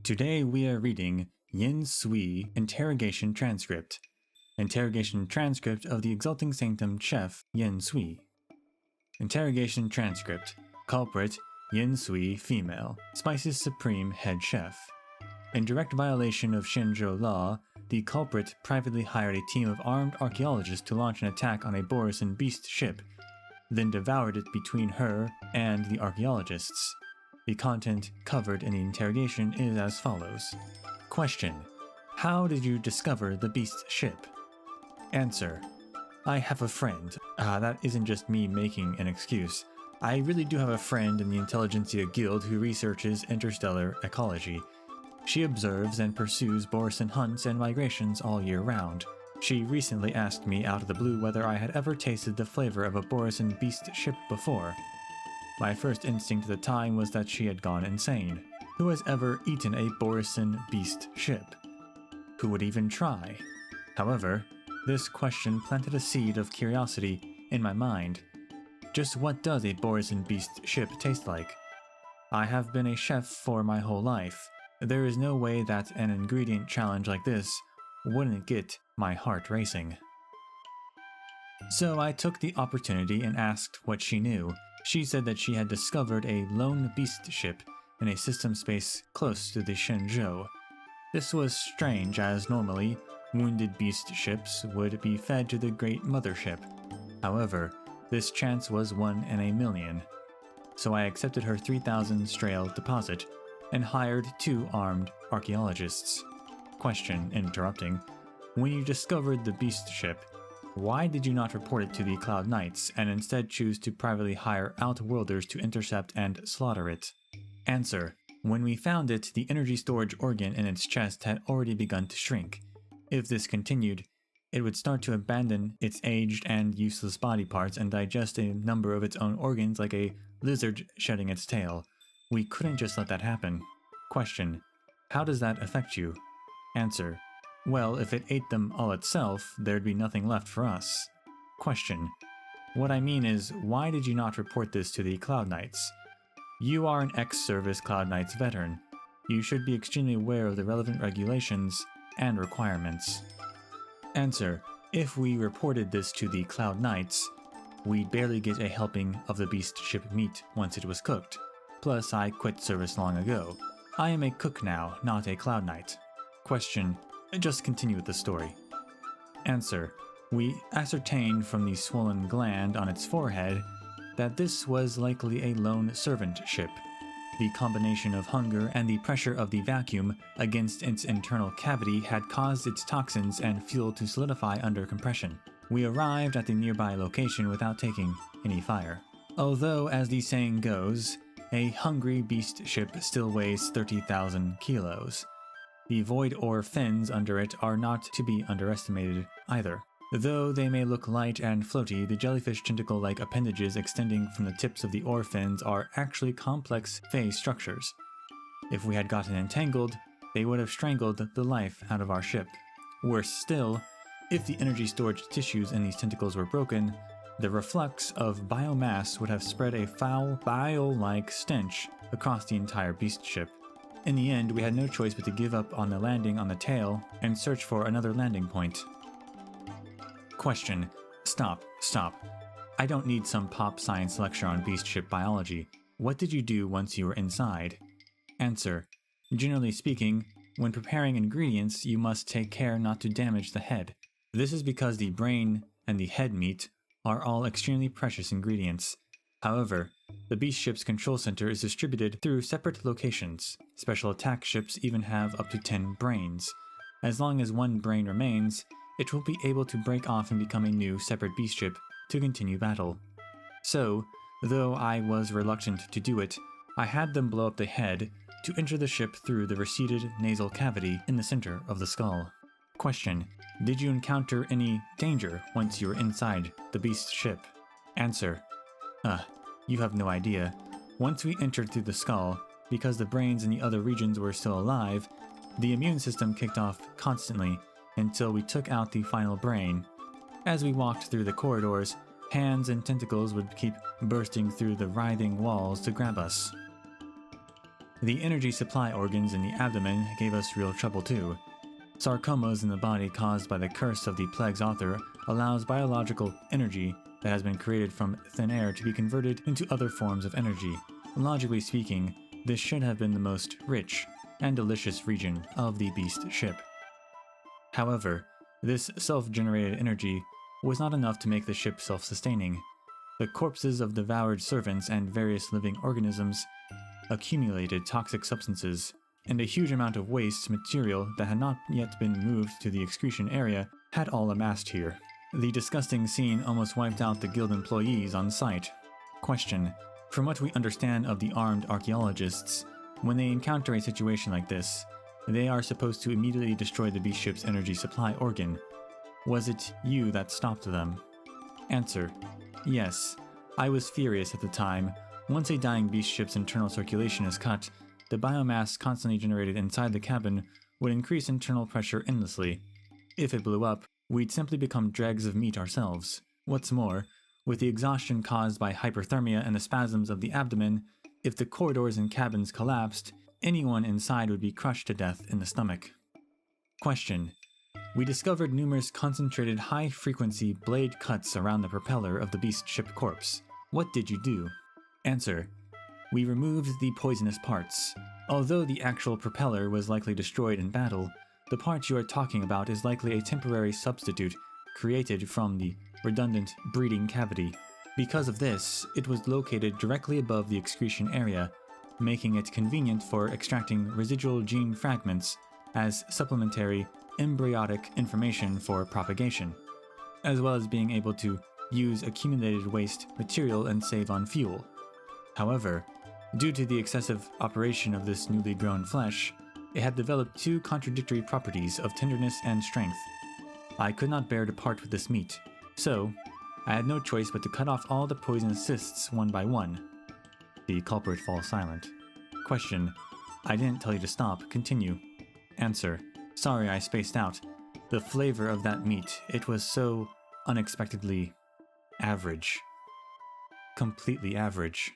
Today we are reading Yancui Interrogation Transcript. Interrogation Transcript of the Exalting Sanctum Chef Yancui. Interrogation Transcript. Culprit Yancui female, Spice's Supreme Head Chef. In direct violation of Shinzhou law, the culprit privately hired a team of armed archaeologists to launch an attack on a Boris and Beast ship, then devoured it between her and the archaeologists. The content covered in the interrogation is as follows. Question: how did you discover the Beast ship? Answer: I have a friend. That isn't just me making an excuse. I really do have a friend in the Intelligentsia Guild who researches interstellar ecology. She observes and pursues Borisan hunts and migrations all year round. She recently asked me out of the blue whether I had ever tasted the flavor of a Borisan Beast ship before. My first instinct at the time was that she had gone insane. Who has ever eaten a Borisan Beast ship? Who would even try? However, this question planted a seed of curiosity in my mind. Just what does a Borisan Beast ship taste like? I have been a chef for my whole life. There is no way that an ingredient challenge like this wouldn't get my heart racing. So I took the opportunity and asked what she knew. She said that she had discovered a lone beast ship in a system space close to the Shenzhou. This was strange, as normally, wounded beast ships would be fed to the Great Mothership. However, this chance was 1 in a million. So I accepted her 3,000 strail deposit and hired 2 armed archaeologists. Question, interrupting: when you discovered the beast ship, why did you not report it to the Cloud Knights and instead choose to privately hire Outworlders to intercept and slaughter it? Answer: when we found it, the energy storage organ in its chest had already begun to shrink. If this continued, it would start to abandon its aged and useless body parts and digest a number of its own organs like a lizard shedding its tail. We couldn't just let that happen. Question: how does that affect you? Answer: well, if it ate them all itself, there'd be nothing left for us. Question: what I mean is, why did you not report this to the Cloud Knights? You are an ex-service Cloud Knights veteran. You should be extremely aware of the relevant regulations and requirements. Answer: if we reported this to the Cloud Knights, we'd barely get a helping of the beast ship meat once it was cooked. Plus, I quit service long ago. I am a cook now, not a Cloud Knight. Question: just continue with the story. Answer: we ascertained from the swollen gland on its forehead that this was likely a lone servant ship. The combination of hunger and the pressure of the vacuum against its internal cavity had caused its toxins and fuel to solidify under compression. We arrived at the nearby location without taking any fire. Although, as the saying goes, a hungry beast ship still weighs 30,000 kilos. The void ore fins under it are not to be underestimated either. Though they may look light and floaty, the jellyfish tentacle-like appendages extending from the tips of the ore fins are actually complex phase structures. If we had gotten entangled, they would have strangled the life out of our ship. Worse still, if the energy storage tissues in these tentacles were broken, the reflux of biomass would have spread a foul, bile-like stench across the entire beast ship. In the end, we had no choice but to give up on the landing on the tail and search for another landing point. Question: stop. I don't need some pop science lecture on beast ship biology. What did you do once you were inside? Answer: generally speaking, when preparing ingredients, you must take care not to damage the head. This is because the brain and the head meat are all extremely precious ingredients. However, the beast ship's control center is distributed through separate locations. Special attack ships even have up to 10 brains. As long as 1 brain remains, it will be able to break off and become a new separate beast ship to continue battle. So, though I was reluctant to do it, I had them blow up the head to enter the ship through the receded nasal cavity in the center of the skull. Question: did you encounter any danger once you were inside the beast ship? Answer: you have no idea. Once we entered through the skull, because the brains in the other regions were still alive, the immune system kicked off constantly until we took out the final brain. As we walked through the corridors, hands and tentacles would keep bursting through the writhing walls to grab us. The energy supply organs in the abdomen gave us real trouble too. Sarcomas in the body caused by the curse of the plague's author allows biological energy that has been created from thin air to be converted into other forms of energy. Logically speaking, this should have been the most rich and delicious region of the beast ship. However, this self-generated energy was not enough to make the ship self-sustaining. The corpses of devoured servants and various living organisms accumulated toxic substances, and a huge amount of waste material that had not yet been moved to the excretion area had all amassed here. The disgusting scene almost wiped out the guild employees on site. Question: from what we understand of the armed archaeologists, when they encounter a situation like this, they are supposed to immediately destroy the beast ship's energy supply organ. Was it you that stopped them? Answer: yes. I was furious at the time. Once a dying beast ship's internal circulation is cut, the biomass constantly generated inside the cabin would increase internal pressure endlessly. If it blew up, we'd simply become dregs of meat ourselves. What's more, with the exhaustion caused by hyperthermia and the spasms of the abdomen, if the corridors and cabins collapsed, anyone inside would be crushed to death in the stomach. Question: we discovered numerous concentrated high-frequency blade cuts around the propeller of the beast ship corpse. What did you do? Answer: we removed the poisonous parts. Although the actual propeller was likely destroyed in battle, the part you are talking about is likely a temporary substitute created from the redundant breeding cavity. Because of this, it was located directly above the excretion area, making it convenient for extracting residual gene fragments as supplementary embryonic information for propagation, as well as being able to use accumulated waste material and save on fuel. However, due to the excessive operation of this newly grown flesh, it had developed two contradictory properties of tenderness and strength. I could not bear to part with this meat, so I had no choice but to cut off all the poisonous cysts one by one. The culprit falls silent. Question: I didn't tell you to stop. Continue. Answer: sorry, I spaced out. The flavor of that meat, it was so unexpectedly average. Completely average.